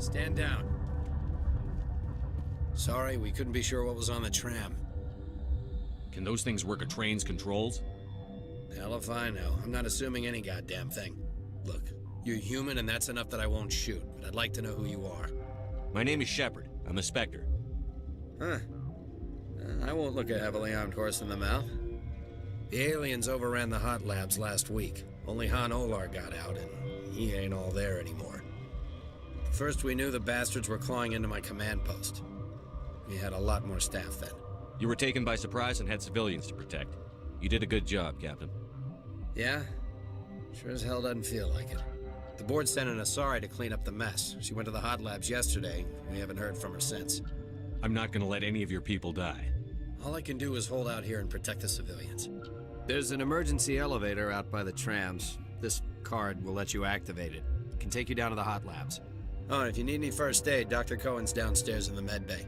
Stand down. Sorry, we couldn't be sure what was on the tram. Can those things work a train's controls? Hell if I know. I'm not assuming any goddamn thing. Look, you're human and that's enough that I won't shoot, but I'd like to know who you are. My name is Shepard. I'm a Spectre. Huh. I won't look a heavily armed horse in the mouth. The aliens overran the hot labs last week. Only Han Olar got out, and he ain't all there anymore. First we knew the bastards were clawing into my command post. We had a lot more staff then. You were taken by surprise and had civilians to protect. You did a good job, Captain. Yeah? Sure as hell doesn't feel like it. The board sent an Asari to clean up the mess. She went to the hot labs yesterday. We haven't heard from her since. I'm not gonna let any of your people die. All I can do is hold out here and protect the civilians. There's an emergency elevator out by the trams. This card will let you activate it. It can take you down to the hot labs. Oh, and if you need any first aid, Dr. Cohen's downstairs in the med bay.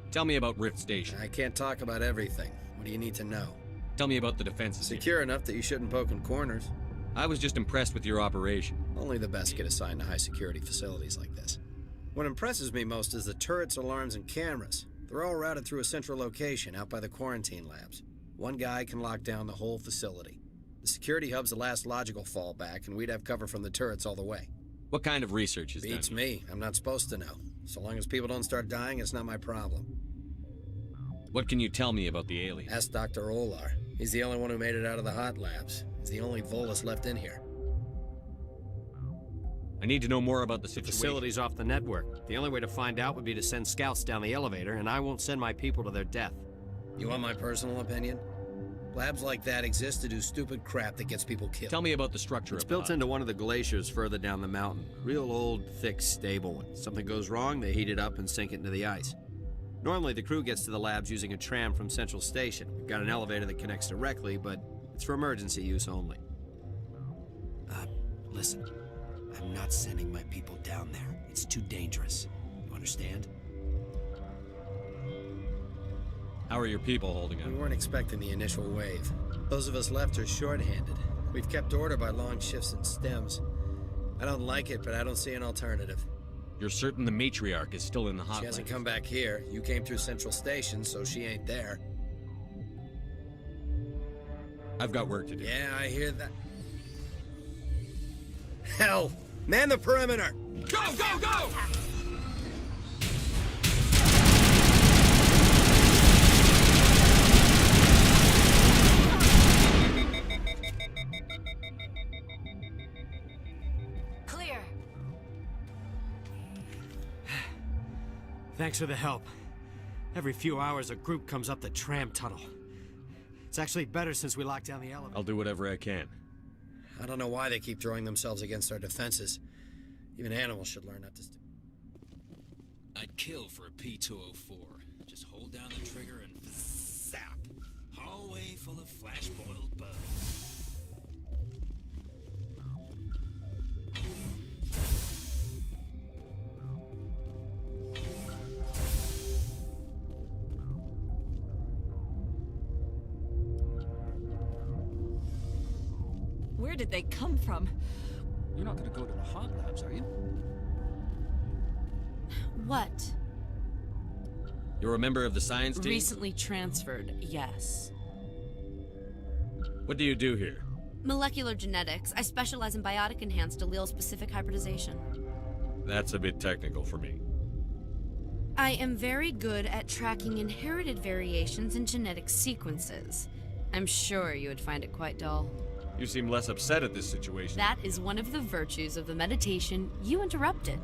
Tell me about Rift Station. I can't talk about everything. What do you need to know? Tell me about the defenses here. Secure enough that you shouldn't poke in corners. I was just impressed with your operation. Only the best get assigned to high-security facilities like this. What impresses me most is the turrets, alarms, and cameras. They're all routed through a central location out by the quarantine labs. One guy can lock down the whole facility. The security hub's the last logical fallback, and we'd have cover from the turrets all the way. What kind of research is done? Beats me. I'm not supposed to know. So long as people don't start dying, it's not my problem. What can you tell me about the aliens? Ask Dr. Olar. He's the only one who made it out of the hot labs. He's the only Volus left in here. I need to know more about the The situation. facility's off the network. The only way to find out would be to send scouts down the elevator, and I won't send my people to their death. You want my personal opinion? Labs like that exist to do stupid crap that gets people killed. Tell me about the structure It's of built the hub. into one of the glaciers further down the mountain. Real old, thick, stable one. Something goes wrong, they heat it up and sink it into the ice. Normally, the crew gets to the labs using a tram from Central Station. We've got an elevator that connects directly, but it's for emergency use only. Listen. I'm not sending my people down there. It's too dangerous. You understand? How are your people holding We up? weren't expecting the initial wave. Those of us left are short-handed. We've kept order by long shifts and stems. I don't like it, but I don't see an alternative. You're certain the matriarch is still in the hot She hasn't labs? come back here. You came through Central Station, so she ain't there. I've got work to do. Yeah, I hear that. Hell! Man the perimeter! Go, go, go! Clear. Thanks for the help. Every few hours, a group comes up the tram tunnel. It's actually better since we locked down the elevator. I'll do whatever I can. I don't know why they keep throwing themselves against our defenses. Even animals should learn not to... I'd kill for a P-204. Just hold down the trigger and zap. Hallway full of flash-boiled bugs. Where did they come from? You're not gonna go to the hot labs, are you? What? You're a member of the science team? Recently transferred, yes. What do you do here? Molecular genetics. I specialize in biotic-enhanced allele-specific hybridization. That's a bit technical for me. I am very good at tracking inherited variations in genetic sequences. I'm sure you would find it quite dull. You seem less upset at this situation. That is one of the virtues of the meditation you interrupted.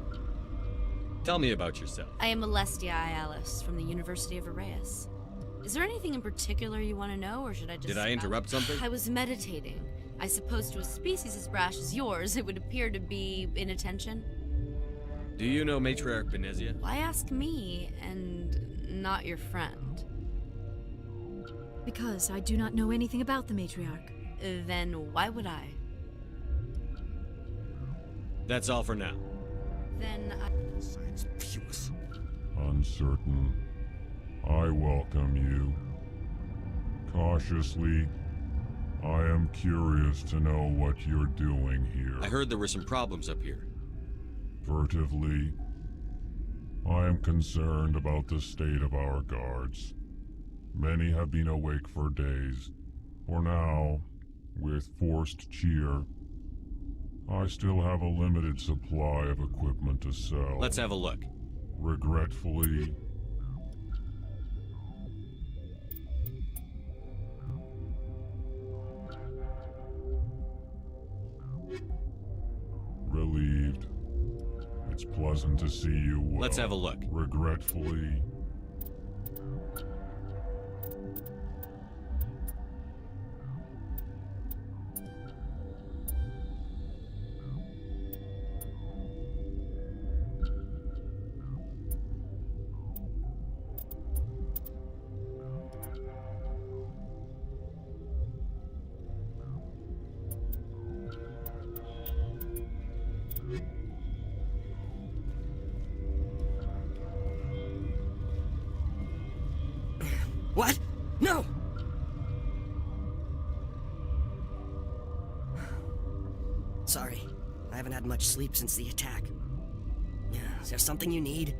Tell me about yourself. I am Alestia Alice from the University of Arrayas. Is there anything in particular you want to know, or should I just... Did I interrupt something? I was meditating. I suppose to a species as brash as yours, it would appear to be inattention. Do you know Matriarch Benezia? Why ask me, and not your friend? Because I do not know anything about the matriarch. Then why would I? That's all for now. Then I... Science puce. Uncertain. I welcome you. Cautiously, I am curious to know what you're doing here. I heard there were some problems up here. Furtively, I am concerned about the state of our guards. Many have been awake for days. For now, with forced cheer, I still have a limited supply of equipment to sell. Let's have a look. Regretfully, relieved. It's pleasant to see you well. Let's have a look. Regretfully, What? No! Sorry. I haven't had much sleep since the attack. Is there something you need?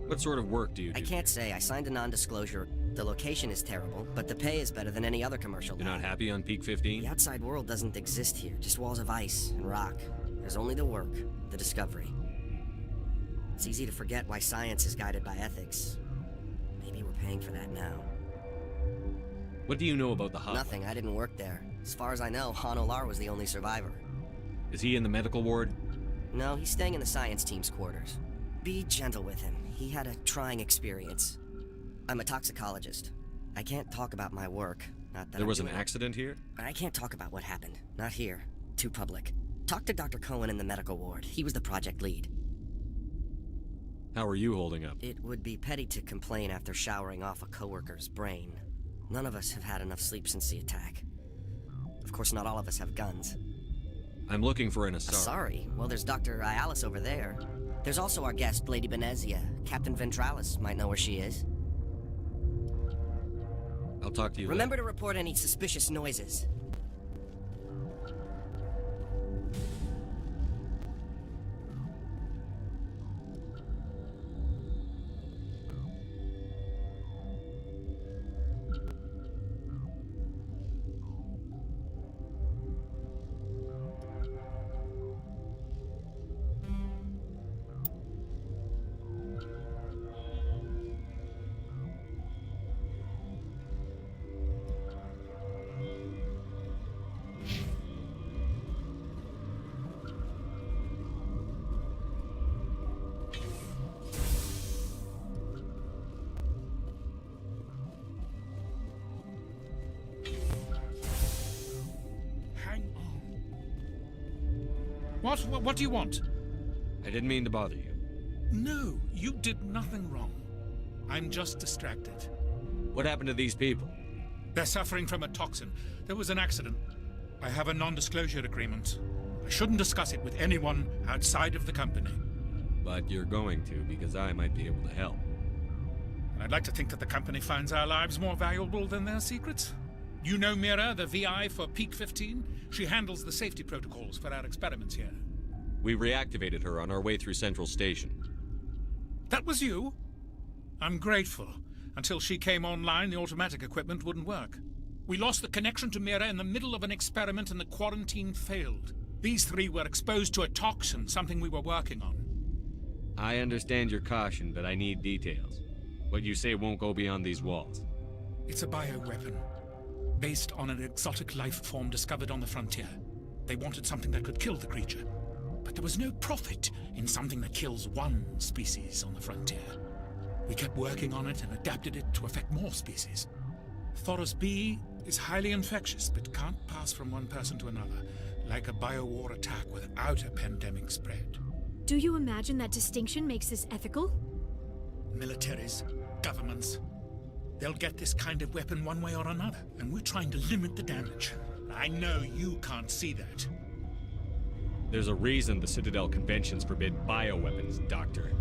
What sort of work do you do? I can't say. I signed a non-disclosure. The location is terrible, but the pay is better than any other commercial You're not lab. happy on Peak 15? The outside world doesn't exist here. Just walls of ice and rock. There's only the work, the discovery. It's easy to forget why science is guided by ethics. Maybe we're paying for that now. What do you know about the hub? Nothing. I didn't work there. As far as I know, Han Olar was the only survivor. Is he in the medical ward? No, he's staying in the science team's quarters. Be gentle with him. He had a trying experience. I'm a toxicologist. I can't talk about my work. Not that There I'm was an doing- accident here? I can't talk about what happened. Not here. Too public. Talk to Dr. Cohen in the medical ward. He was the project lead. How are you holding up? It would be petty to complain after showering off a coworker's brain. None of us have had enough sleep since the attack. Of course, not all of us have guns. I'm looking for an Asari. Sorry. Well, there's Dr. Ialis over there. There's also our guest, Lady Benezia. Captain Ventralis might know where she is. I'll talk to you Remember to report any suspicious noises. Hang on. What do you want? I didn't mean to bother you. No, you did nothing wrong. I'm just distracted. What happened to these people? They're suffering from a toxin. There was an accident. I have a non-disclosure agreement. I shouldn't discuss it with anyone outside of the company. But you're going to, because I might be able to help. And I'd like to think that the company finds our lives more valuable than their secrets. You know Mira, the VI for Peak 15? She handles the safety protocols for our experiments here. We reactivated her on our way through Central Station. That was you? I'm grateful. Until she came online, the automatic equipment wouldn't work. We lost the connection to Mira in the middle of an experiment and the quarantine failed. These three were exposed to a toxin, something we were working on. I understand your caution, but I need details. What you say won't go beyond these walls. It's a bioweapon, based on an exotic life form discovered on the frontier. They wanted something that could kill the creature. But there was no profit in something that kills one species on the frontier. We kept working on it and adapted it to affect more species. Thoros B is highly infectious, but can't pass from one person to another, like a biowar attack without a pandemic spread. Do you imagine that distinction makes this ethical? Militaries, governments, they'll get this kind of weapon one way or another, and we're trying to limit the damage. I know you can't see that. There's a reason the Citadel conventions forbid bioweapons, Doctor.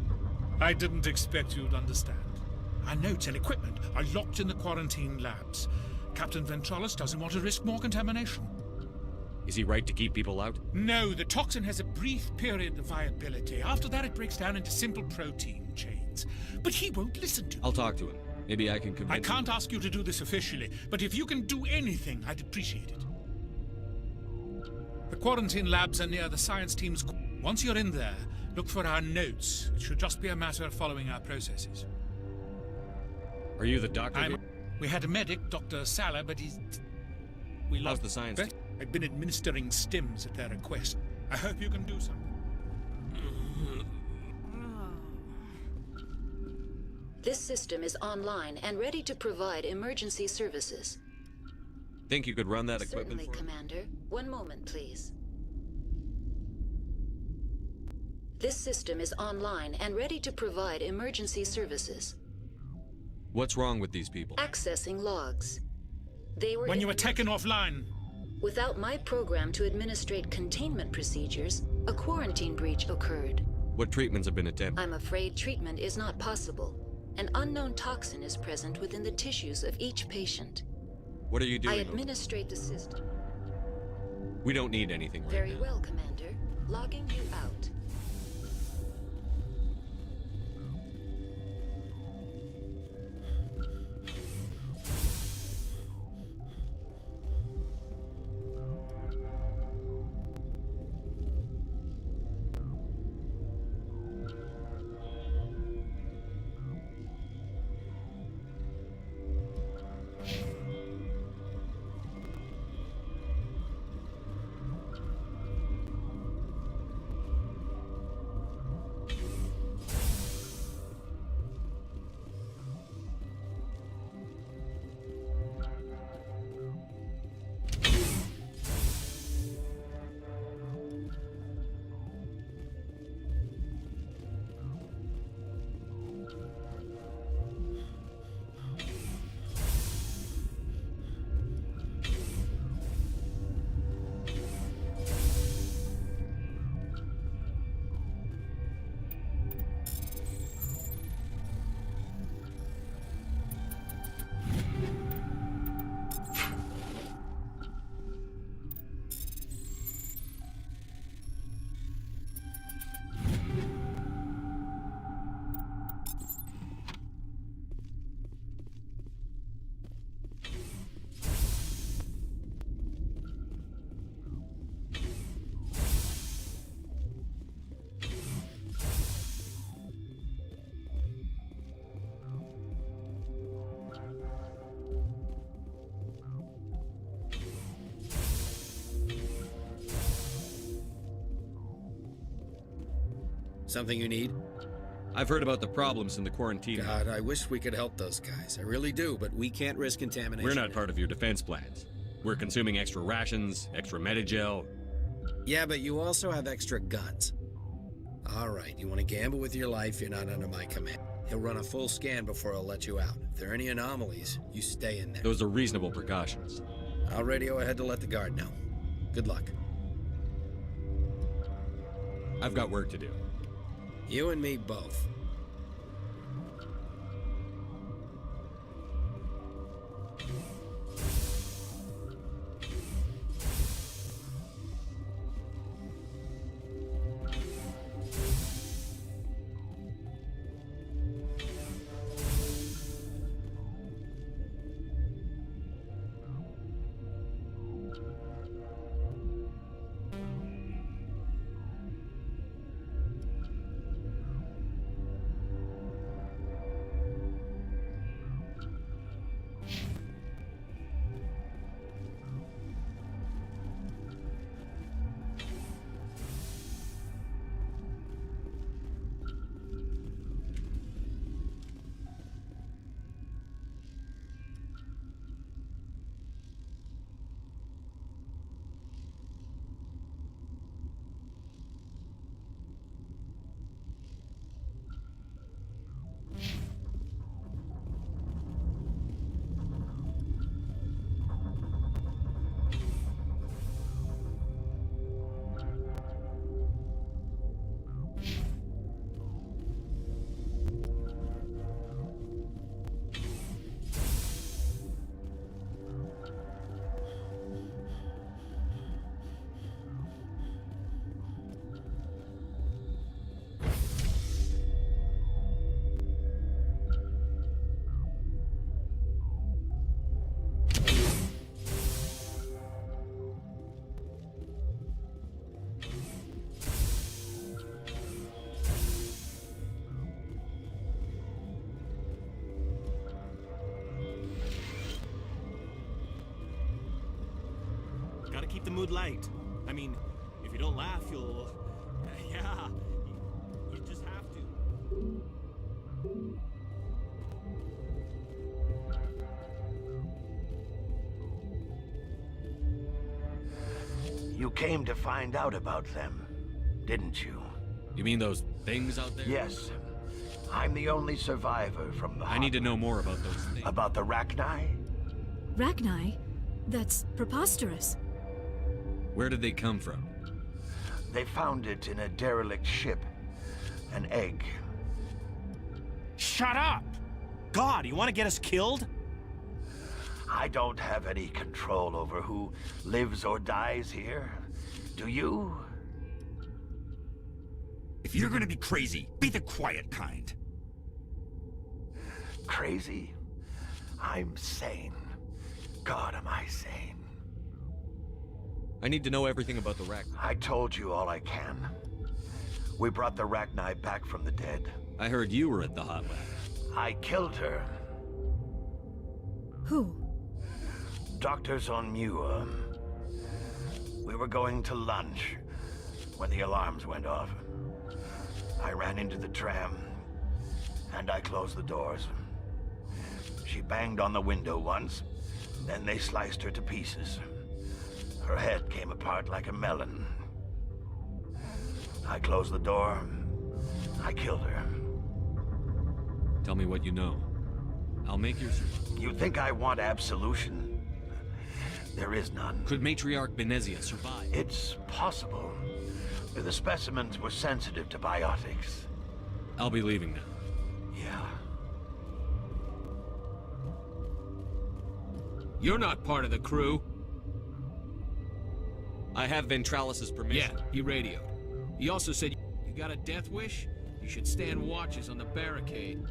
I didn't expect you'd understand. Our notes and equipment are locked in the quarantine labs. Captain Ventralis doesn't want to risk more contamination. Is he right to keep people out? No, the toxin has a brief period of viability. After that, it breaks down into simple protein chains. But he won't listen to me. I'll talk to him. Maybe I can convince I can't ask you to do this officially, but if you can do anything, I'd appreciate it. The quarantine labs are near the science team's... Once you're in there, look for our notes. It should just be a matter of following our processes. Are you the doctor? We had a medic, Dr. Salah, but he's... We How's lost the science But team? I've been administering stims at their request. I hope you can do something. This system is online and ready to provide emergency services. Think you could run that equipment Certainly, for me? Commander. One moment, please. This system is online and ready to provide emergency services. What's wrong with these people? Accessing logs. They were... When you were taken offline, Without my program to administrate containment procedures, a quarantine breach occurred. What treatments have been attempted? I'm afraid treatment is not possible. An unknown toxin is present within the tissues of each patient. What are you doing? I administrate the system. We don't need anything right Very now. well, Commander. Logging you out. Something you need? I've heard about the problems in the quarantine. God, I wish we could help those guys. I really do, but we can't risk contamination. We're not part of your defense plans. We're consuming extra rations, extra Medigel. Yeah, but you also have extra guns. All right, you want to gamble with your life, you're not under my command. He'll run a full scan before he'll let you out. If there are any anomalies, you stay in there. Those are reasonable precautions. I'll radio ahead to let the guard know. Good luck. I've got work to do. You and me both. keep the mood light. I mean, if you don't laugh, you'll... yeah, you just have to. You came to find out about them, didn't you? You mean those things out there? Yes. I'm the only survivor from the I need to know more about those things. About the Rachni? Rachni? That's preposterous. Where did they come from? They found it in a derelict ship. An egg. Shut up! God, you want to get us killed? I don't have any control over who lives or dies here. Do you? If you're gonna be crazy, be the quiet kind. Crazy? I'm sane. God, am I sane. I need to know everything about the Rachni. I told you all I can. We brought the Rachni back from the dead. I heard you were at the hot lab. I killed her. Who? Doctors on Muir. We were going to lunch when the alarms went off. I ran into the tram, and I closed the doors. She banged on the window once, then they sliced her to pieces. Her head came apart like a melon. I closed the door. I killed her. Tell me what you know. I'll make your survival. You think I want absolution? There is none. Could Matriarch Benezia survive? It's possible. The specimens were sensitive to biotics. I'll be leaving now. Yeah. You're not part of the crew. I have Ventralis's permission. Yeah, he radioed. He also said, you got a death wish? You should stand watches on the barricade.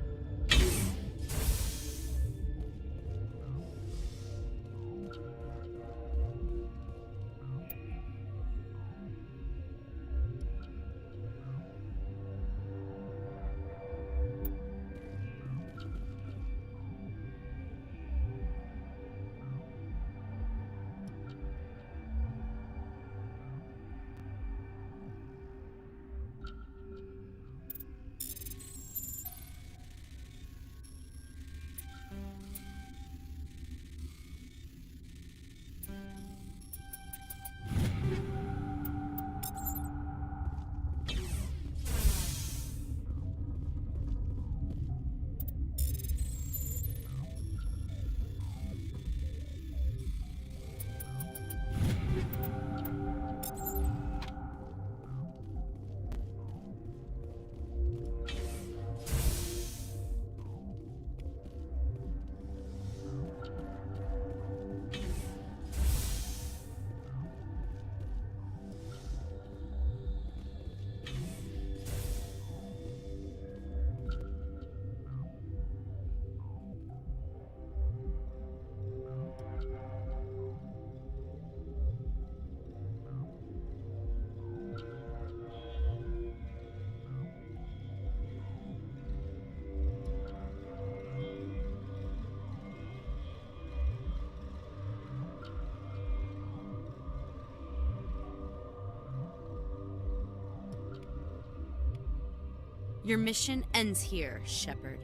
Your mission ends here, Shepard.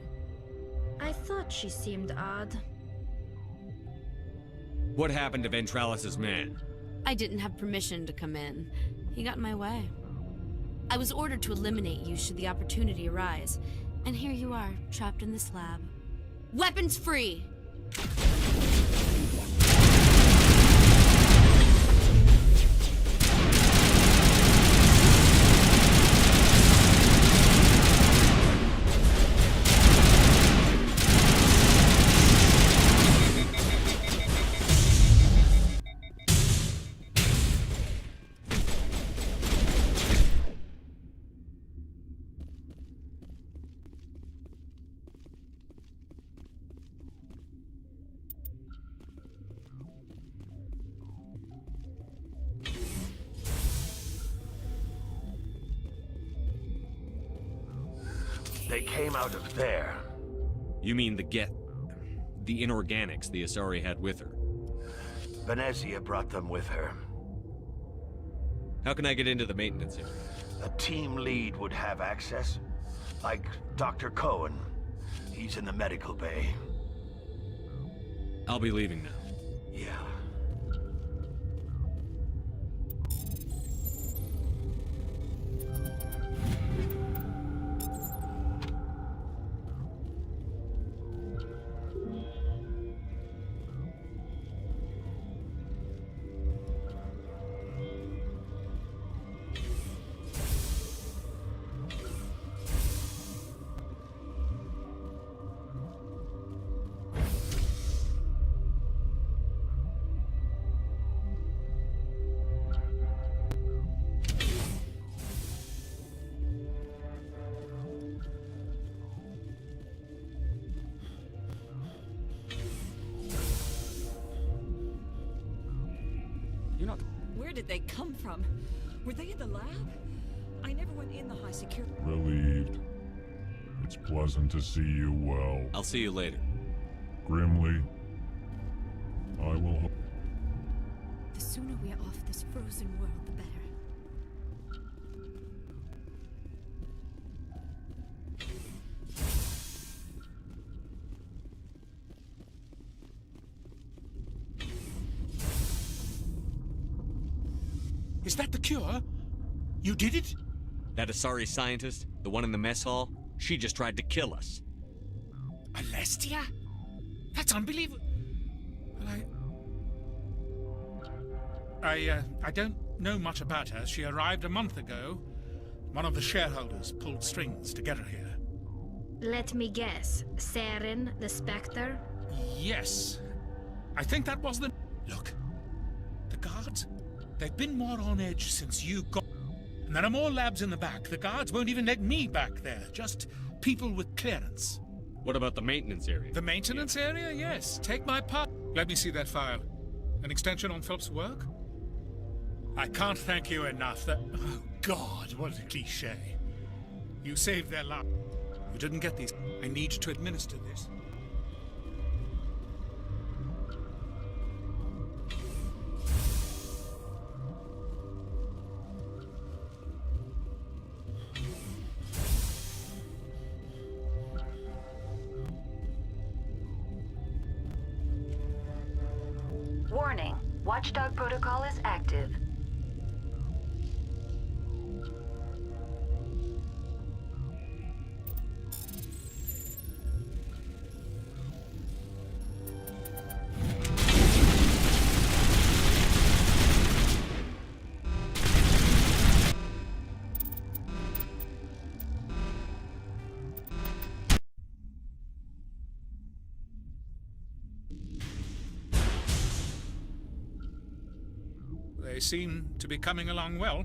I thought she seemed odd. What happened to Ventralis's man? I didn't have permission to come in. He got in my way. I was ordered to eliminate you should the opportunity arise. And here you are, trapped in this lab. Weapons free! They came out of there. You mean the inorganics the Asari had with her? Benezia brought them with her. How can I get into the maintenance area? A team lead would have access. Like Dr. Cohen. He's in the medical bay. I'll be leaving now. Yeah. Where did they come from? Were they in the lab? I never went in the high security. Relieved. It's pleasant to see you well. I'll see you later. Grimly, I will... The sooner we are off this frozen world, the better. Is that the cure? You did it? That Asari scientist, the one in the mess hall, she just tried to kill us. Alestia? That's unbelievable. I don't know much about her. She arrived a month ago. One of the shareholders pulled strings to get her here. Let me guess. Saren, the Spectre? Yes. I think that was the... Look. The guards? They've been more on edge since you got... And there are more labs in the back. The guards won't even let me back there. Just people with clearance. What about the maintenance area? The maintenance area? Yes. Take my part. Let me see that file. An extension on Philip's work? I can't thank you enough. That... Oh, God, what a cliché. You saved their life. You didn't get these. I need to administer this. Warning. Watchdog protocol is active. They seem to be coming along well.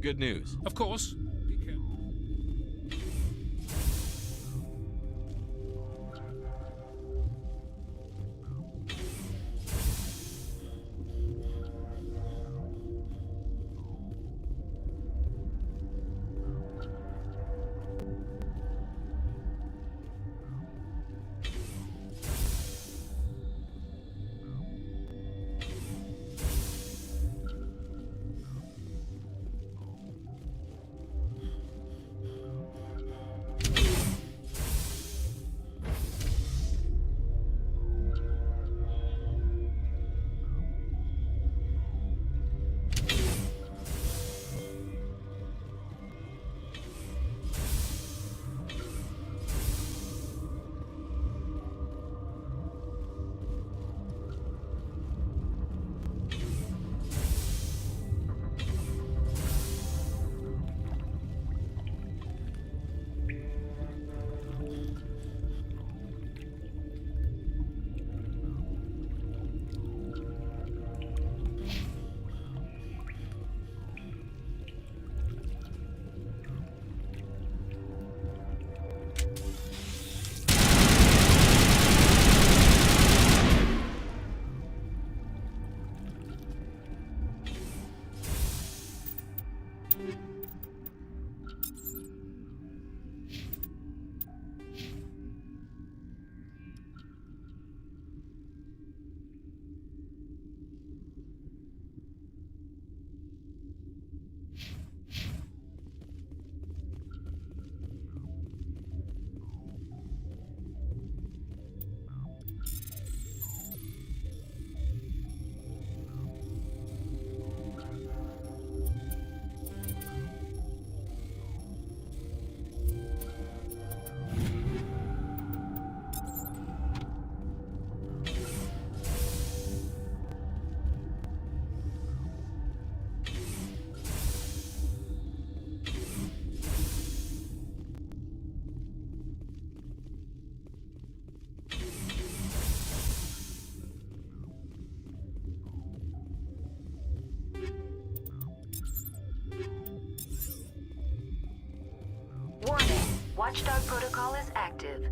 Good news. Of course. Be careful. Watchdog protocol is active.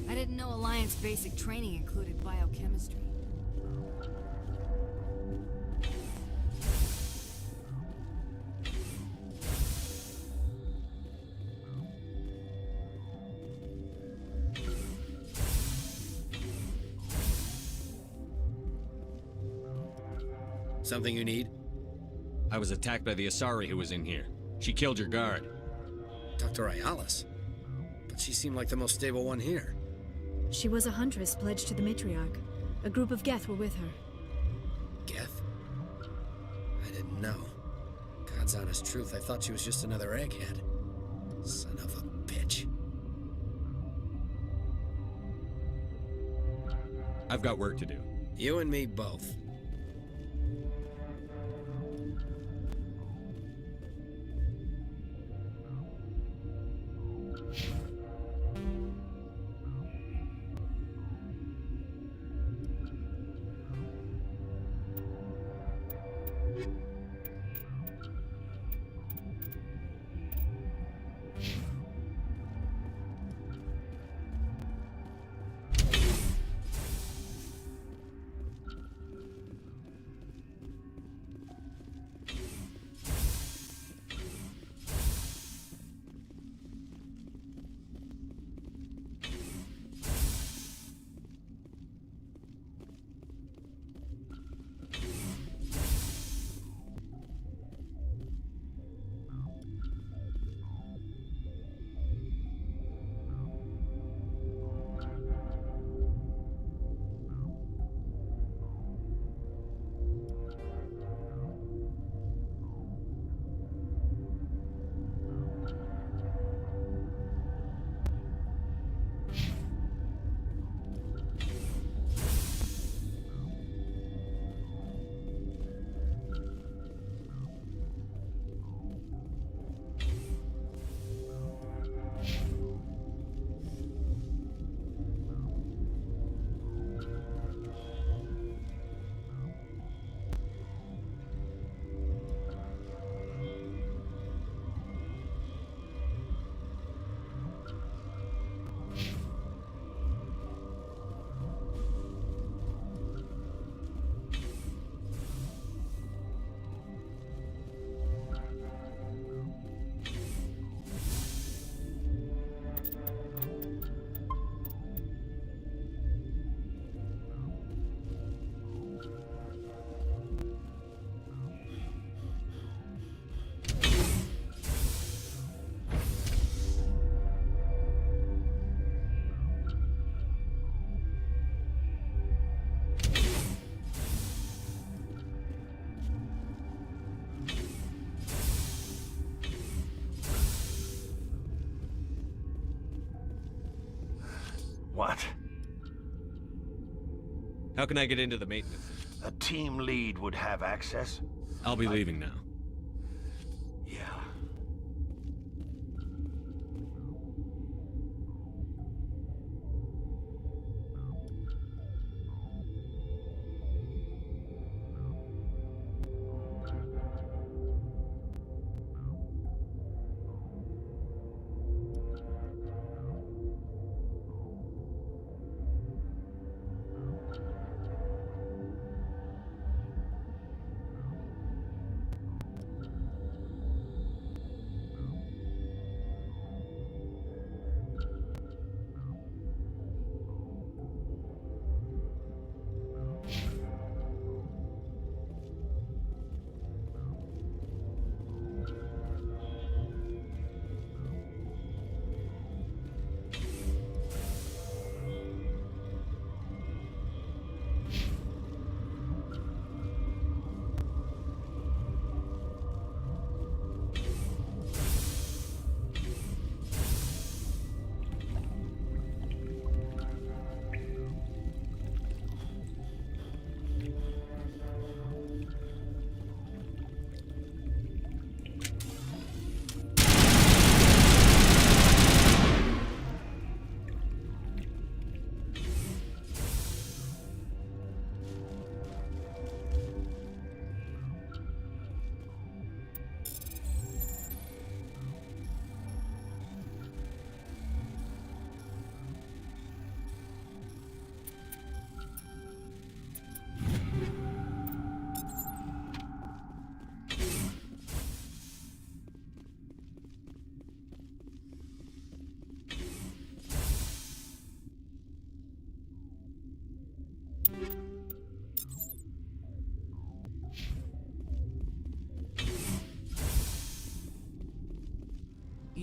I didn't know Alliance basic training included biochemistry. Something you need? I was attacked by the Asari who was in here. She killed your guard. Dr. Ayalis? But she seemed like the most stable one here. She was a huntress pledged to the matriarch. A group of Geth were with her. Geth? I didn't know. God's honest truth, I thought she was just another egghead. Son of a bitch. I've got work to do. You and me both. What? How can I get into the maintenance? A team lead would have access? I'll be leaving now. Yeah.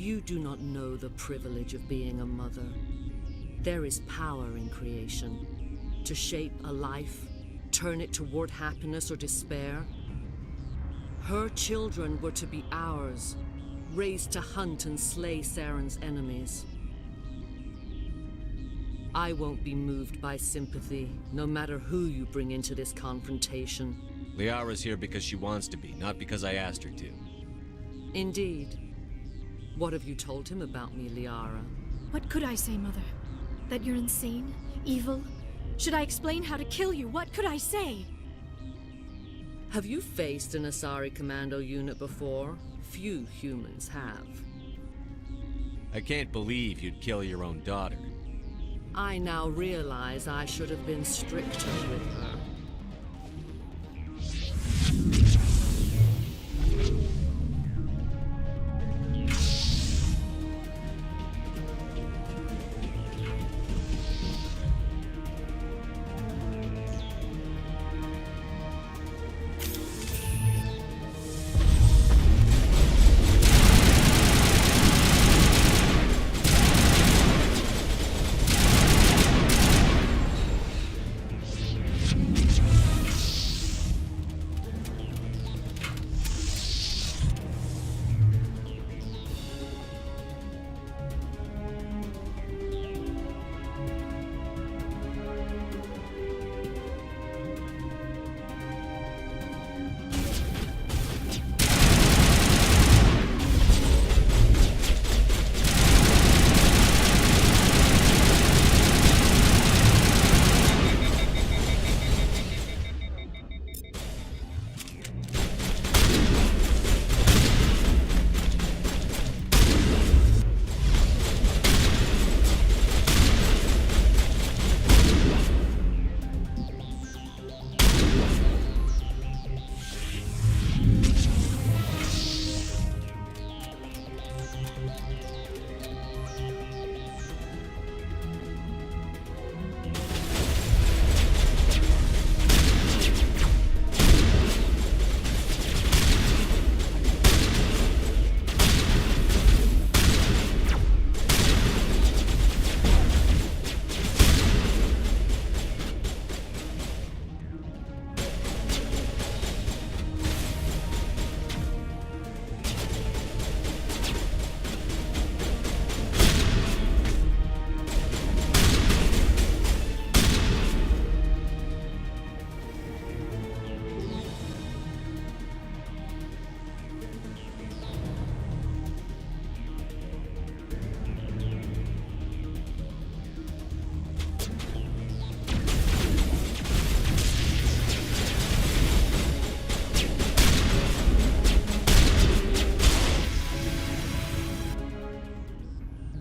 You do not know the privilege of being a mother. There is power in creation. To shape a life, turn it toward happiness or despair. Her children were to be ours, raised to hunt and slay Saren's enemies. I won't be moved by sympathy, no matter who you bring into this confrontation. Liara's here because she wants to be, not because I asked her to. Indeed. What have you told him about me, Liara? What could I say, Mother? That you're insane? Evil? Should I explain how to kill you? What could I say? Have you faced an Asari commando unit before? Few humans have. I can't believe you'd kill your own daughter. I now realize I should have been stricter with her.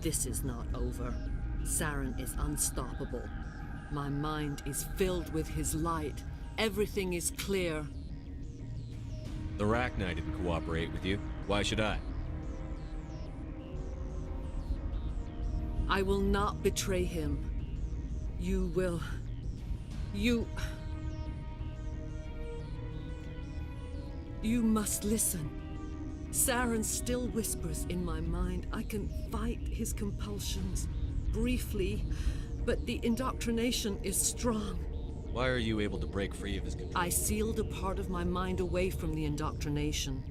This is not over. Saren is unstoppable. My mind is filled with his light. Everything is clear. The Rachni didn't cooperate with you. Why should I? I will not betray him. You will... You must listen. Saren still whispers in my mind. I can fight his compulsions, briefly, but the indoctrination is strong. Why are you able to break free of his control? I sealed a part of my mind away from the indoctrination,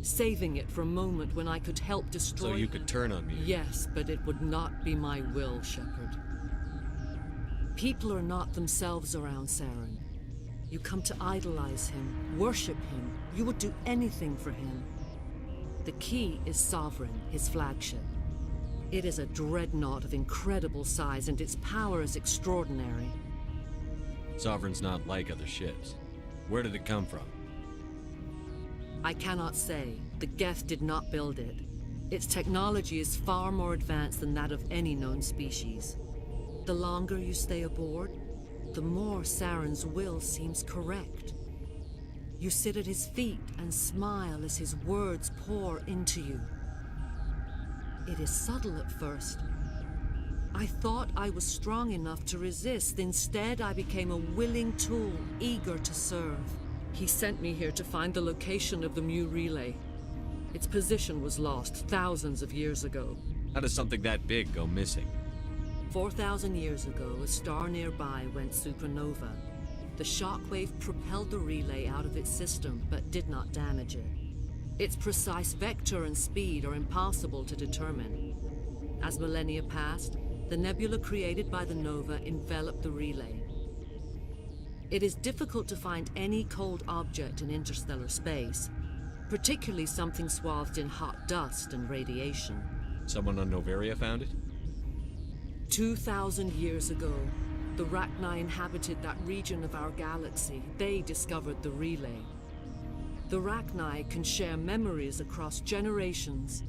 saving it for a moment when I could help destroy So you could turn on me? Yes, but it would not be my will, Shepard. People are not themselves around Saren. You come to idolize him, worship him. You would do anything for him. The key is Sovereign, his flagship. It is a dreadnought of incredible size, and its power is extraordinary. Sovereign's not like other ships. Where did it come from? I cannot say. The Geth did not build it. Its technology is far more advanced than that of any known species. The longer you stay aboard, the more Saren's will seems correct. You sit at his feet and smile as his words pour into you. It is subtle at first. I thought I was strong enough to resist. Instead, I became a willing tool, eager to serve. He sent me here to find the location of the Mu relay. Its position was lost thousands of years ago. How does something that big go missing? 4,000 years ago, a star nearby went supernova. The shockwave propelled the relay out of its system, but did not damage it. Its precise vector and speed are impossible to determine. As millennia passed, the nebula created by the nova enveloped the relay. It is difficult to find any cold object in interstellar space, particularly something swathed in hot dust and radiation. Someone on Noveria found it? 2,000 years ago, the Rachni inhabited that region of our galaxy. They discovered the relay. The Rachni can share memories across generations.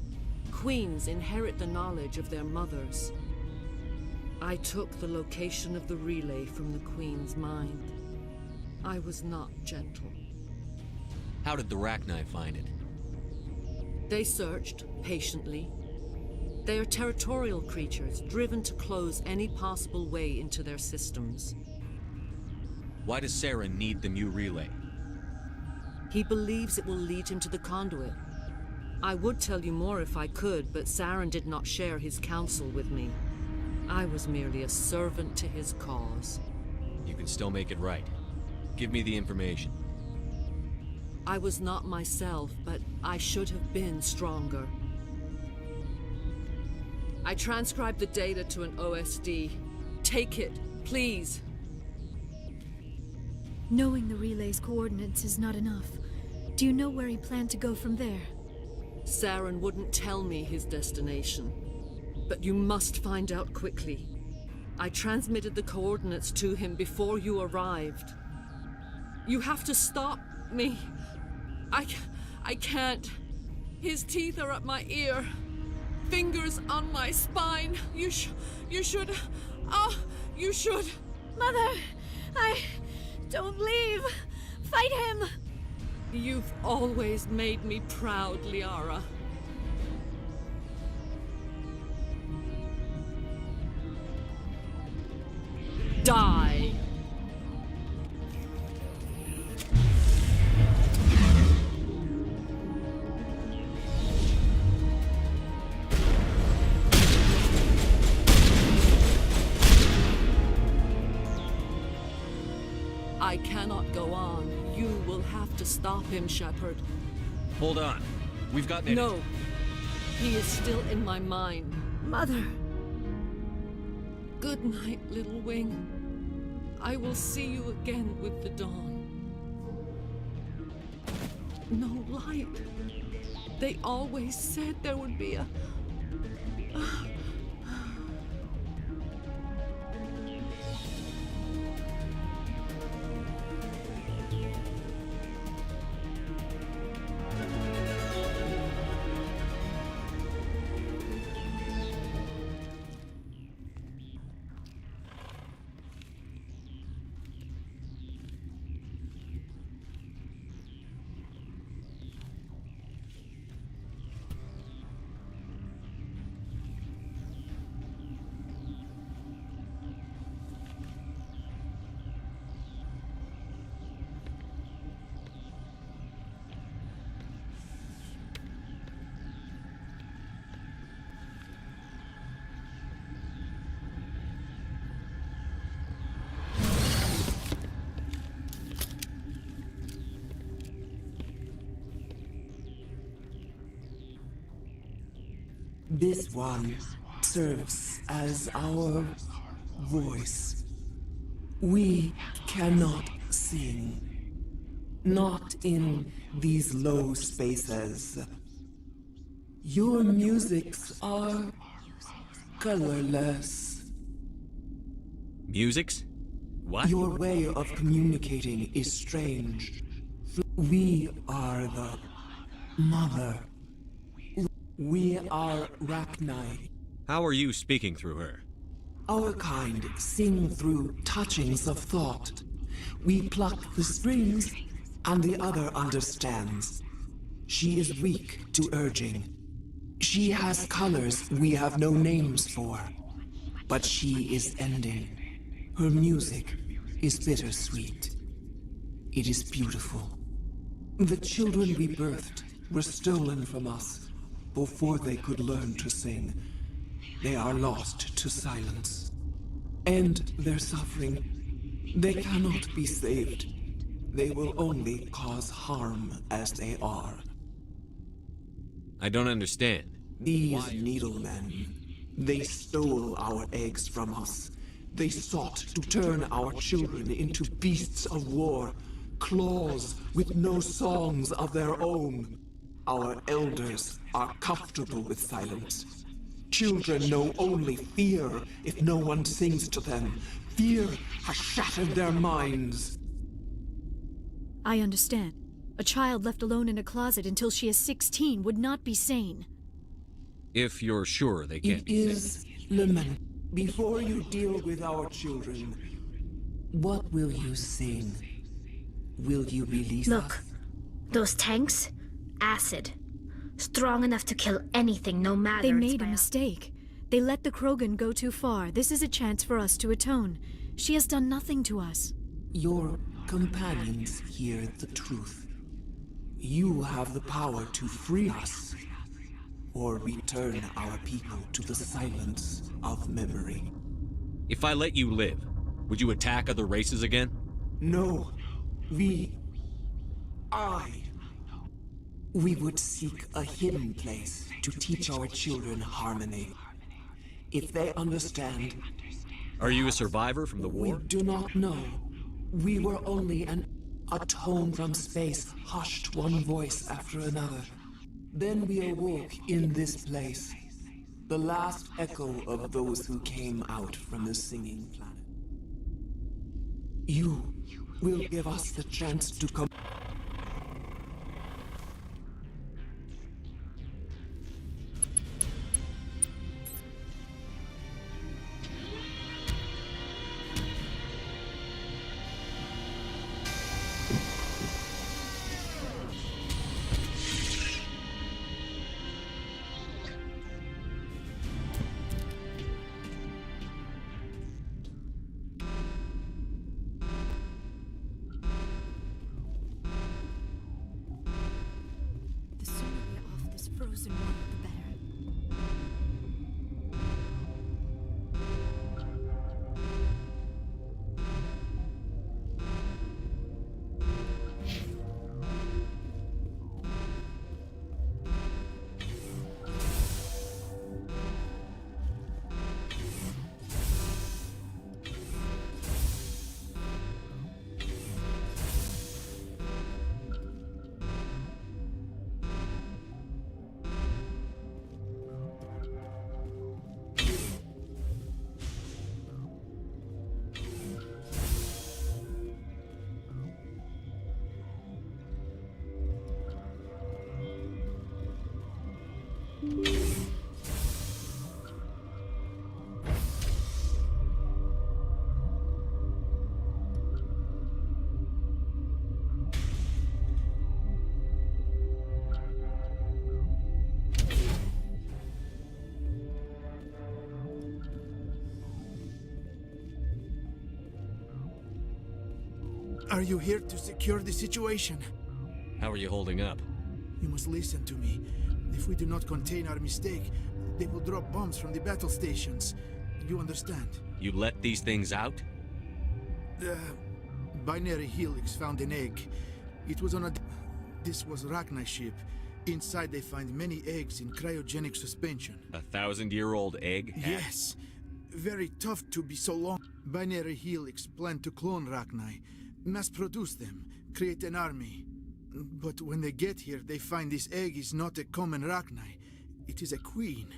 Queens inherit the knowledge of their mothers. I took the location of the relay from the Queen's mind. I was not gentle. How did the Rachni find it? They searched, patiently. They are territorial creatures, driven to close any possible way into their systems. Why does Saren need the new relay? He believes it will lead him to the conduit. I would tell you more if I could, but Saren did not share his counsel with me. I was merely a servant to his cause. You can still make it right. Give me the information. I was not myself, but I should have been stronger. I transcribed the data to an OSD. Take it, please. Knowing the relay's coordinates is not enough. Do you know where he planned to go from there? Saren wouldn't tell me his destination. But you must find out quickly. I transmitted the coordinates to him before you arrived. You have to stop me. I can't. His teeth are at my ear. Fingers on my spine. You should. You should. Mother, don't leave. Fight him. You've always made me proud, Liara. Die. I cannot go on. You will have to stop him, Shepard. Hold on. We've got No. He is still in my mind. Mother. Good night, little wing. I will see you again with the dawn. No light. They always said there would be a... This one serves as our voice. We cannot sing. Not in these low spaces. Your musics are colorless. Musics? What? Your way of communicating is strange. We are the mother. We are Rachni. How are you speaking through her? Our kind sing through touchings of thought. We pluck the strings, and the other understands. She is weak to urging. She has colors we have no names for. But she is ending. Her music is bittersweet. It is beautiful. The children we birthed were stolen from us before they could learn to sing. They are lost to silence. End their suffering. They cannot be saved. They will only cause harm as they are. I don't understand. These needlemen, they stole our eggs from us. They sought to turn our children into beasts of war, claws with no songs of their own. Our elders are comfortable with silence. Children know only fear if no one sings to them. Fear has shattered their minds. I understand. A child left alone in a closet until she is 16 would not be sane. If you're sure they can't It be is lament. Before you deal with our children, what will you sing? Will you release Look, us? those tanks? Acid. Strong enough to kill anything, no matter. They made a mistake. They let the Krogan go too far. This is a chance for us to atone. She has done nothing to us. Your companions hear the truth. You have the power to free us, or return our people to the silence of memory. If I let you live, would you attack other races again? No, we would seek a hidden place to teach our children harmony. If they understand... Are you a survivor from the war? We do not know. We were only a tone from space, hushed one voice after another. Then we awoke in this place, the last echo of those who came out from the singing planet. You will give us the chance to come. Frozen world, the better. Are you here to secure the situation? How are you holding up? You must listen to me. If we do not contain our mistake, they will drop bombs from the battle stations. You understand? You let these things out? The binary helix found an egg. It was on a... This was Rachni's ship. Inside they find many eggs in cryogenic suspension. 1,000-year-old egg? Yes. Very tough to be so long. Binary helix planned to clone Rachni, mass produce them, create an army. But when they get here, they find this egg is not a common Rachni. It is a queen.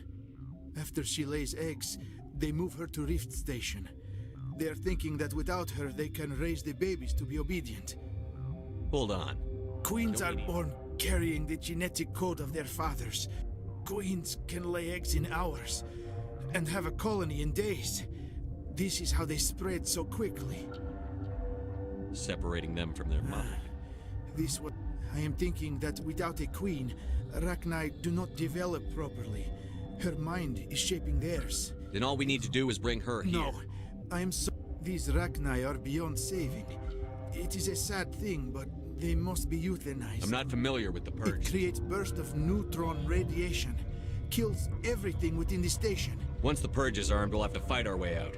After she lays eggs, they move her to Rift Station. They are thinking that without her, they can raise the babies to be obedient. Hold on. Queens are born carrying the genetic code of their fathers. Queens can lay eggs in hours and have a colony in days. This is how they spread so quickly. Separating them from their mother. This what I am thinking that without a queen, Rachni do not develop properly. Her mind is shaping theirs. Then all we need to do is bring her here. No, I am so... These Rachni are beyond saving. It is a sad thing, but They must be euthanized. I'm not familiar with the purge. It creates bursts of neutron radiation. Kills everything within the station. Once the purge is armed, we'll have to fight our way out.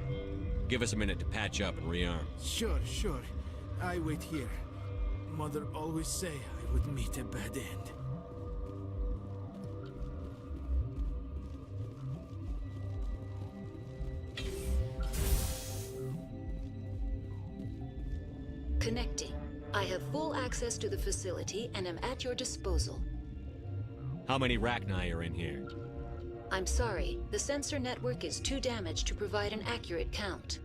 Give us a minute to patch up and rearm. Sure. I wait here. Mother always say I would meet a bad end. Connecting. I have full access to the facility and am at your disposal. How many Rachni are in here? I'm sorry, the sensor network is too damaged to provide an accurate count.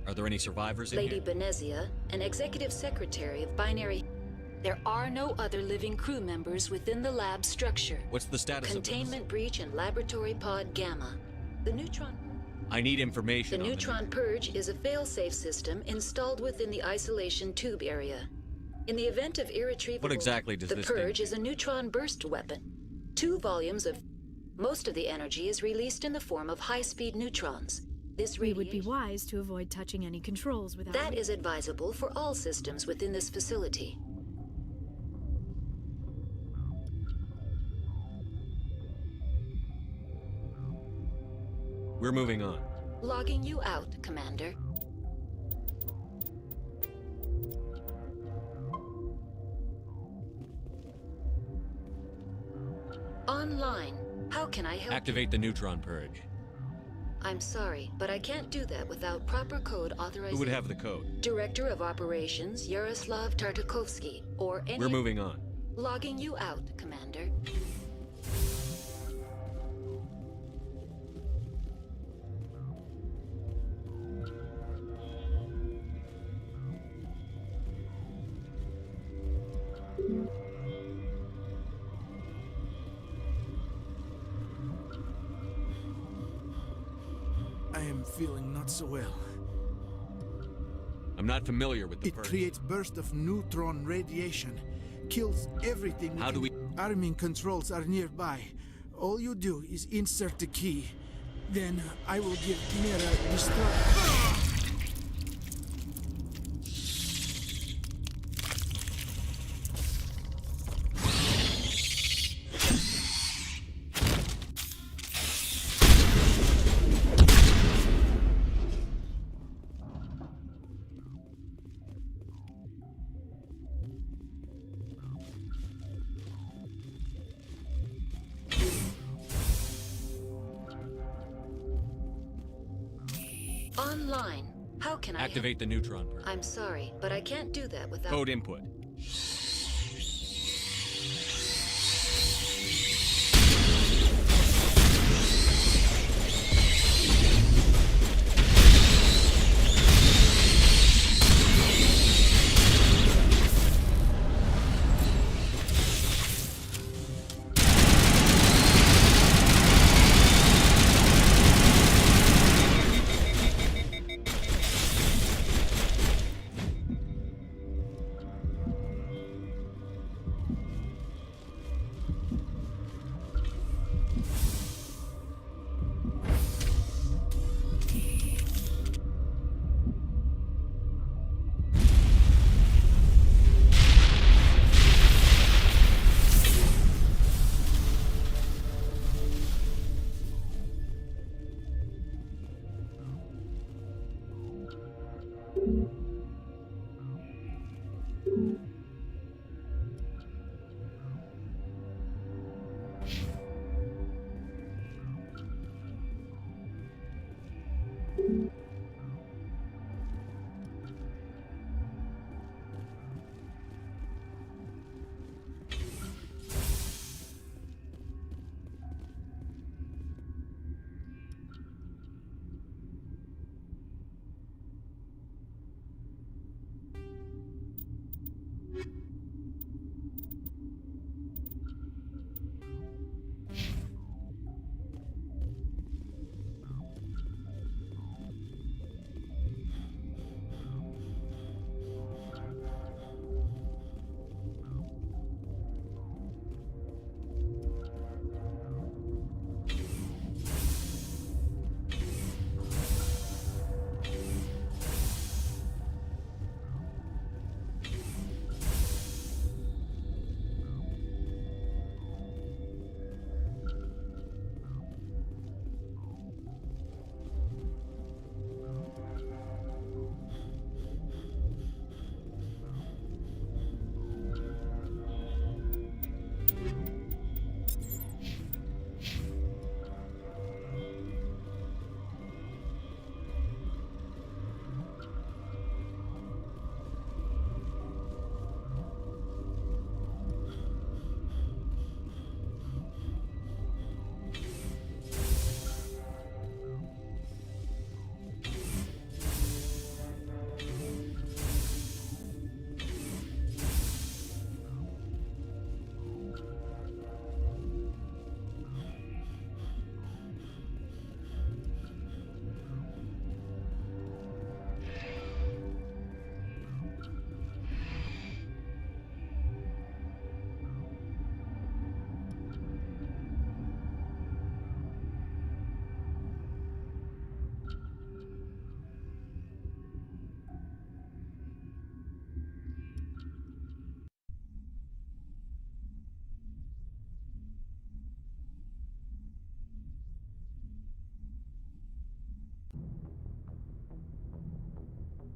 Are there any survivors in Lady here? Benezia, an executive secretary of Binary... There are no other living crew members within the lab structure. What's the status of Containment breach in Laboratory Pod Gamma. The neutron... I need information The on neutron purge is a fail-safe system installed within the isolation tube area. In the event of irretrievable... What exactly does the this purge is a neutron burst weapon. 2 volumes of... Most of the energy is released in the form of high-speed neutrons. This We would be wise to avoid touching any controls without... That is advisable for all systems within this facility. We're moving on. Logging you out, Commander. Online. How can I help? Activate the neutron purge. I'm sorry, but I can't do that without proper code authorization. Who would have the code? Director of Operations, Yaroslav Tartakovsky, or any... We're moving on. Logging you out, Commander. I am feeling not so well. I'm not familiar with the It purge. creates bursts of neutron radiation. Kills everything. How do we... Arming controls are nearby. All you do is insert the key. Then I will give Mira destruct... Online. How can I Activate the neutron purge. I'm sorry, but I can't do that without... Code input.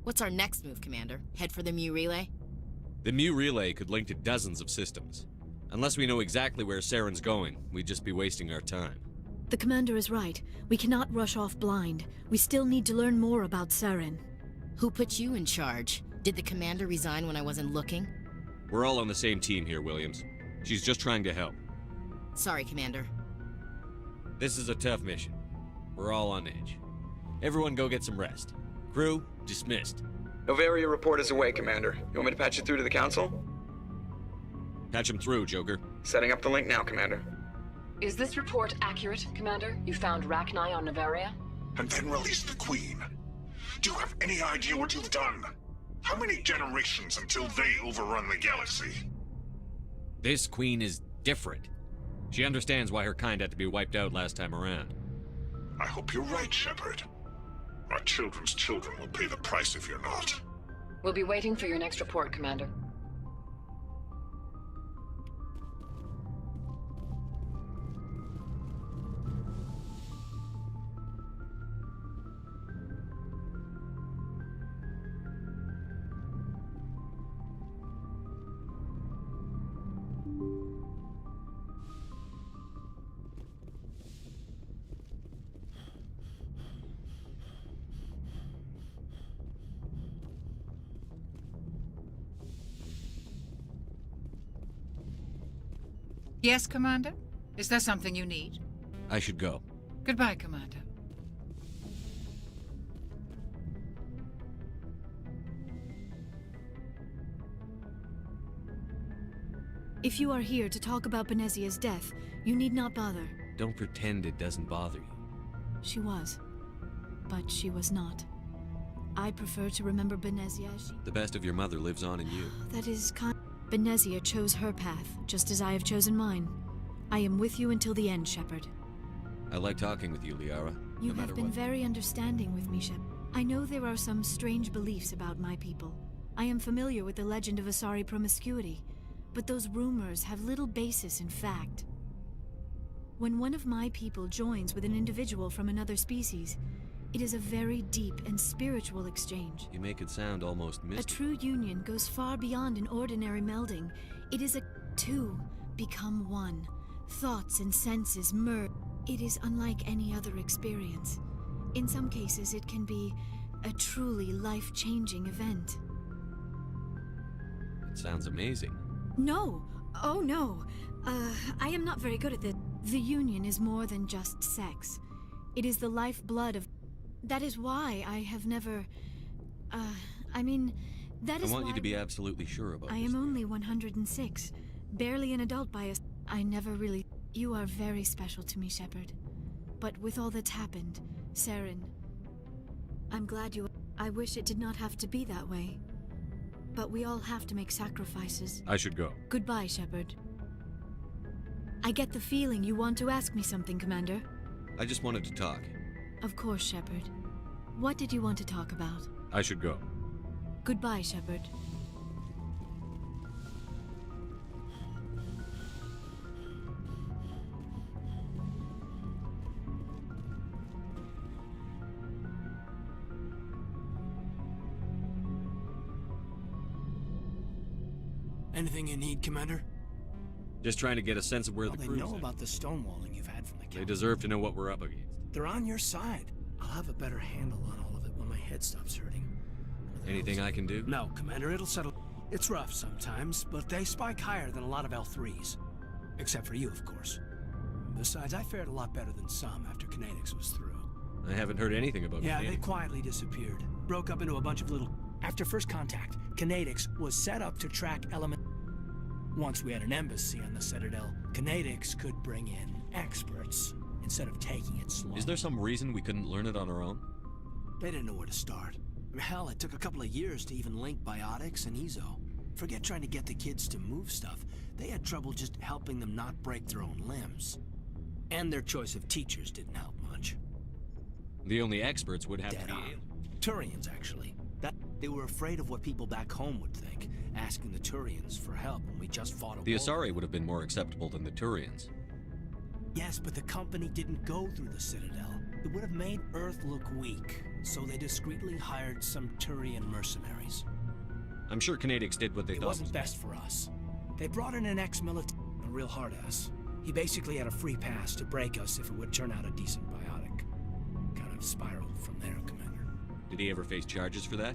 What's our next move, Commander? Head for the Mu relay? The Mu relay could link to dozens of systems. Unless we know exactly where Saren's going, we'd just be wasting our time. The commander is right. We cannot rush off blind. We still need to learn more about Saren. Who put you in charge? Did the commander resign when I wasn't looking? We're all on the same team here, Williams. She's just trying to help. Sorry, Commander. This is a tough mission. We're all on edge. Everyone go get some rest. Crew, dismissed. Novaria report is away, Commander. You want me to patch it through to the Council? Patch him through, Joker. Setting up the link now, Commander. Is this report accurate, Commander? You found Rachni on Novaria? And then released the Queen. Do you have any idea what you've done? How many generations until they overrun the galaxy? This Queen is different. She understands why her kind had to be wiped out last time around. I hope you're right, Shepard. Our children's children will pay the price if you're not. We'll be waiting for your next report, Commander. Yes, Commander? Is there something you need? I should go. Goodbye, Commander. If you are here to talk about Benezia's death, you need not bother. Don't pretend it doesn't bother you. She was. But she was not. I prefer to remember Benezia as she... The best of your mother lives on in you. That is kind... Benezia chose her path, just as I have chosen mine. I am with you until the end, Shepard. I like talking with you, Liara. You have been very understanding with me, Shepard. I know there are some strange beliefs about my people. I am familiar with the legend of Asari promiscuity, but those rumors have little basis in fact. When one of my people joins with an individual from another species, it is a very deep and spiritual exchange. You make it sound almost mystical. A true union goes far beyond an ordinary melding. It is a two become one. Thoughts and senses merge. It is unlike any other experience. In some cases, it can be a truly life-changing event. It sounds amazing. No! Oh no! I am not very good at this. The union is more than just sex. It is the lifeblood of... That is why I have never... I mean, that is why... I want you to be absolutely sure about I this. am only 106. Barely an adult by a... I never really... You are very special to me, Shepard. But with all that's happened, Saren... I'm glad you... I wish it did not have to be that way. But we all have to make sacrifices. I should go. Goodbye, Shepard. I get the feeling you want to ask me something, Commander. I just wanted to talk. Of course, Shepard. What did you want to talk about? I should go. Goodbye, Shepard. Anything you need, Commander? Just trying to get a sense of where the They crew's know at. about the stonewalling you've had from the They deserve to know what we're up against. They're on your side. I'll have a better handle on all of it when my head stops hurting. Anything I can do? No, Commander, it'll settle. It's rough sometimes, but they spike higher than a lot of L3s. Except for you, of course. Besides, I fared a lot better than some after Kinetics was through. I haven't heard anything about Yeah, Kinetics. they quietly disappeared. Broke up into a bunch of little... After first contact, Kinetics was set up to track element... Once we had an embassy on the Citadel, Kinetics could bring in experts instead of taking it slow. Is there some reason we couldn't learn it on our own? They didn't know where to start. Hell, it took a couple of years to even link biotics and EZO. Forget trying to get the kids to move stuff. They had trouble just helping them not break their own limbs. And their choice of teachers didn't help much. The only experts would have to be Turians, actually. They were afraid of what people back home would think, asking the Turians for help when we just fought a The war. Asari would have been more acceptable than the Turians. Yes, but the company didn't go through the Citadel. It would have made Earth look weak, so they discreetly hired some Turian mercenaries. I'm sure Canadics did what they thought. It wasn't best for us. They brought in an ex-military, a real hard-ass. He basically had a free pass to break us if it would turn out a decent biotic. Kind of spiraled from there, Commander. Did he ever face charges for that?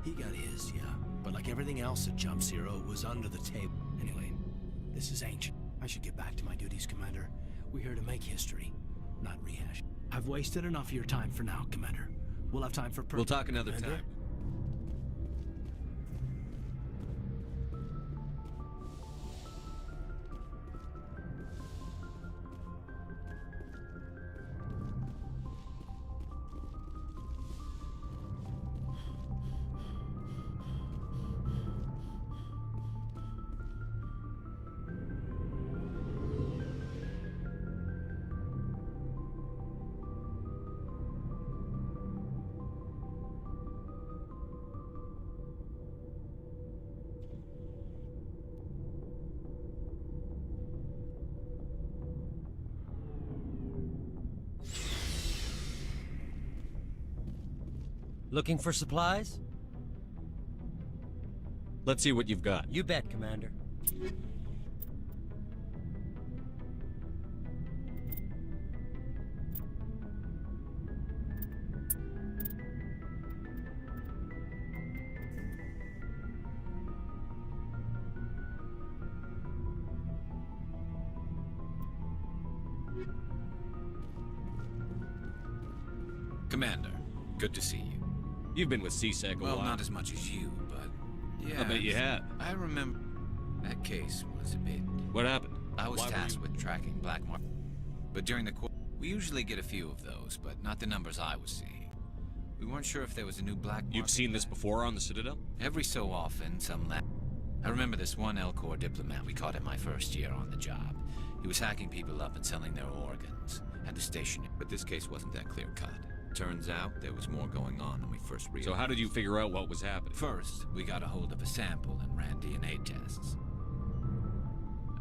He got his, yeah. But like everything else at Jump Zero, it was under the table. Anyway, this is ancient. I should get back to my duties, Commander. We're here to make history, not rehash. I've wasted enough of your time for now, Commander. We'll have time for... We'll talk another Commander? time. Looking for supplies? Let's see what you've got. You bet, Commander. Commander, good to see you. You've been with CSEC a while. Well, not as much as you, but yeah. I bet you have. I remember that case was a bit... What happened? I was tasked with tracking black market, but during the we usually get a few of those, but not the numbers I was seeing. We weren't sure if there was a new black market. You've seen this before on the Citadel? Every so often, some I remember this one L-Corps diplomat we caught in my first year on the job. He was hacking people up and selling their organs. Had to station it, but this case wasn't that clear-cut. Turns out there was more going on than we first realized. So how did you figure out what was happening? First, we got a hold of a sample and ran DNA tests.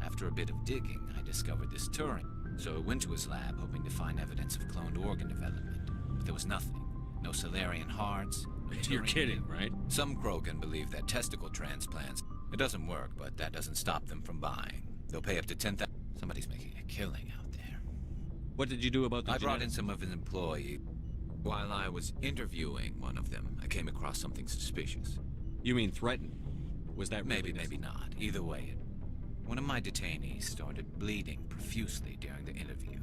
After a bit of digging, I discovered this Turing. So I went to his lab hoping to find evidence of cloned organ development. But there was nothing. No Solarian hearts, no You're Turing kidding, DNA. right? Some Krogan believe that testicle transplants... It doesn't work, but that doesn't stop them from buying. They'll pay up to 10,000... Somebody's making a killing out there. What did you do about the I brought in some of his employees. While I was interviewing one of them, I came across something suspicious. You mean threatened? Was that maybe, maybe not. Either way, one of my detainees started bleeding profusely during the interview.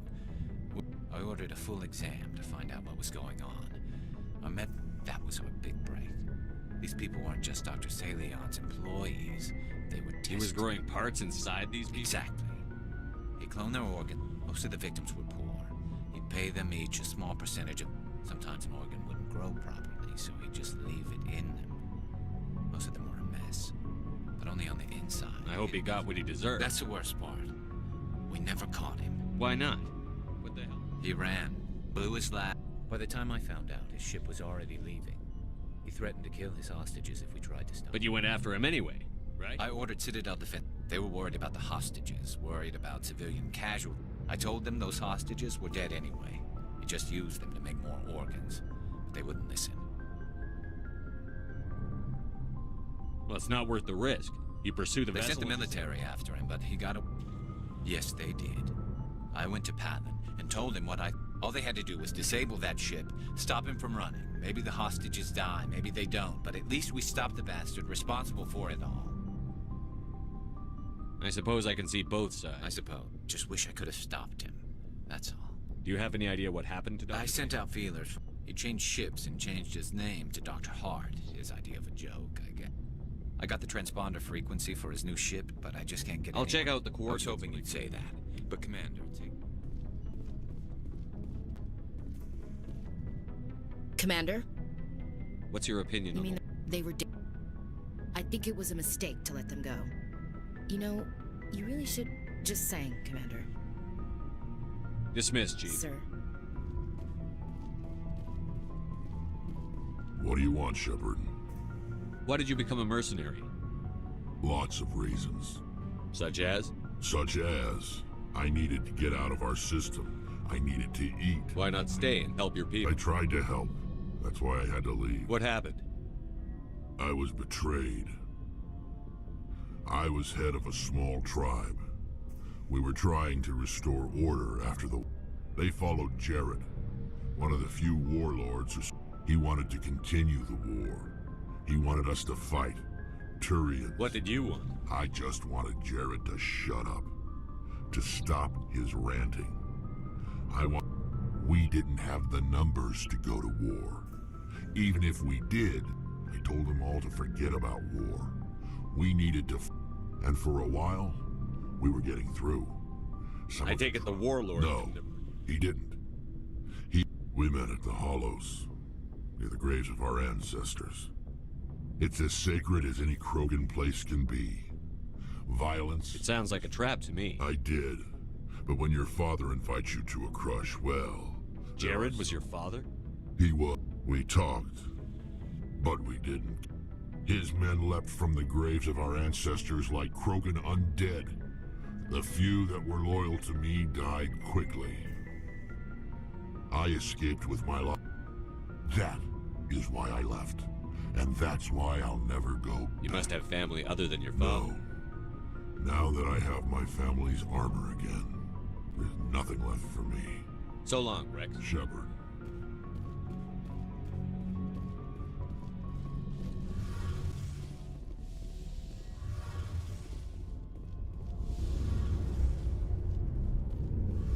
I ordered a full exam to find out what was going on. That was our big break. These people weren't just Dr. Salion's employees. They were tested. He was growing parts inside these people? Exactly. He cloned their organ. Most of the victims were poor. He'd pay them each a small percentage of... Sometimes an organ wouldn't grow properly, so he'd just leave it in them. Most of them were a mess, but only on the inside. I hope he got what he deserved. That's the worst part. We never caught him. Why not? What the hell? He ran, blew his lab. By the time I found out, his ship was already leaving. He threatened to kill his hostages if we tried to stop him. But you went after him anyway, right? I ordered Citadel defense. They were worried about the hostages, worried about civilian casualties. I told them those hostages were dead anyway. He just used them to make more organs. But they wouldn't listen. Well, it's not worth the risk. You pursue the vessel. They sent the military after him, but he got a... Yes, they did. I went to Palin and told him what all they had to do was disable that ship, stop him from running. Maybe the hostages die, maybe they don't, but at least we stopped the bastard responsible for it all. I suppose I can see both sides. I suppose. Just wish I could have stopped him. That's all. Do you have any idea what happened to Dr. I sent out feelers. He changed ships and changed his name to Dr. Hart. His idea of a joke, I guess. I got the transponder frequency for his new ship, but I just can't get it. I'll check out the coordinates. I was hoping you'd say that. But Commander, Commander? What's your opinion? You mean they were dead? I think it was a mistake to let them go. You know, you really should... Just saying, Commander. Dismissed, Chief. Sir. What do you want, Shepard? Why did you become a mercenary? Lots of reasons. Such as? Such as, I needed to get out of our system. I needed to eat. Why not stay and help your people? I tried to help. That's why I had to leave. What happened? I was betrayed. I was head of a small tribe. We were trying to restore order after the... They followed Jared, one of the few warlords. He wanted to continue the war. He wanted us to fight. Turians. What did you want? I just wanted Jared to shut up. To stop his ranting. We didn't have the numbers to go to war. Even if we did, I told them all to forget about war. We needed to and for a while, we were getting through. I take it the warlord... No, he didn't. We met at the Hollows, near the graves of our ancestors. It's as sacred as any Krogan place can be. Violence... It sounds like a trap to me. I did. But when your father invites you to a crush, well... Jared was your father? He was. We talked, but we didn't. His men leapt from the graves of our ancestors like Krogan undead. The few that were loyal to me died quickly. I escaped with my life. That is why I left. And that's why I'll never go. You must have family other than your father. No. Now that I have my family's armor again, there's nothing left for me. So long, Rex. Shepard.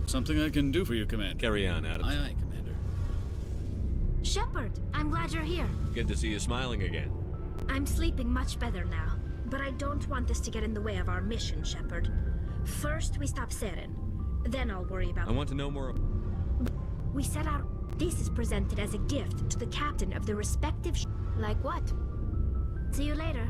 Something I can do for you, Commander. Carry on, Adams. Aye, aye, Commander. Shepard, I'm glad you're here. Good to see you smiling again. I'm sleeping much better now, but I don't want this to get in the way of our mission, Shepard. First, we stop Saren. Then I'll worry about... I want to know more... We set out... This is presented as a gift to the captain of the respective... Like what? See you later.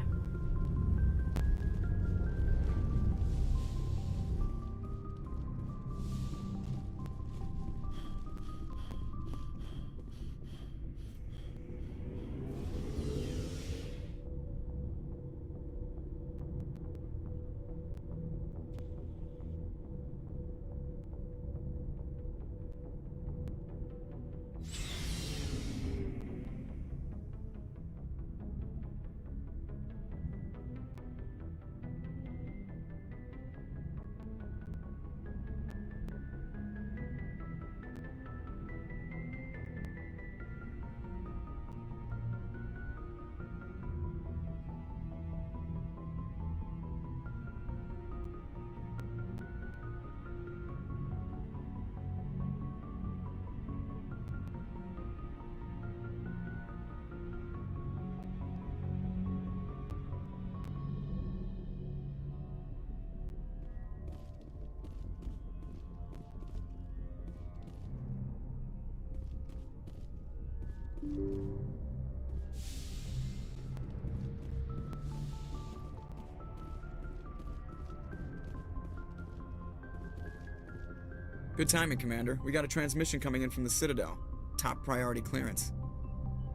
Good timing, Commander. We got a transmission coming in from the Citadel. Top priority clearance.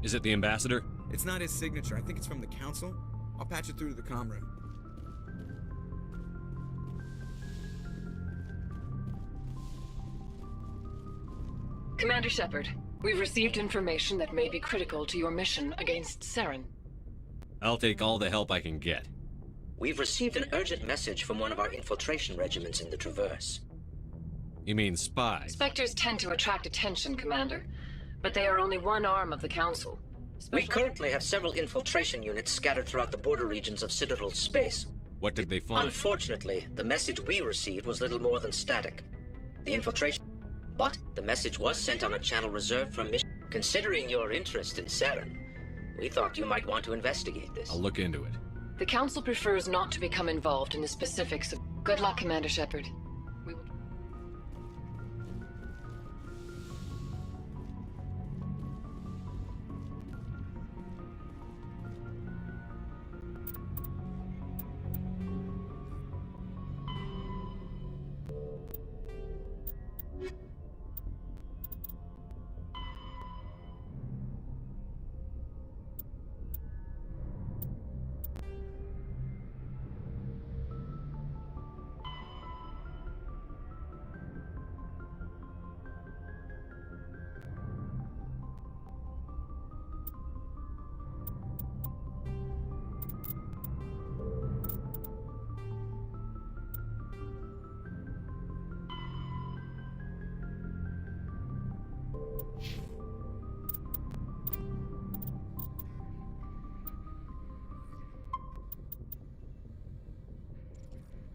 Is it the ambassador? It's not his signature. I think it's from the Council. I'll patch it through to the comm room. Commander Shepard, we've received information that may be critical to your mission against Saren. I'll take all the help I can get. We've received an urgent message from one of our infiltration regiments in the Traverse. You mean spies? Spectres tend to attract attention, Commander, but they are only one arm of the Council. We currently have several infiltration units scattered throughout the border regions of Citadel space. What did they find? Unfortunately, the message we received was little more than static. The infiltration... But the message was sent on a channel reserved for mission. Considering your interest in Saren, we thought you might want to investigate this. I'll look into it. The Council prefers not to become involved in the specifics of... Good luck, Commander Shepard. We will...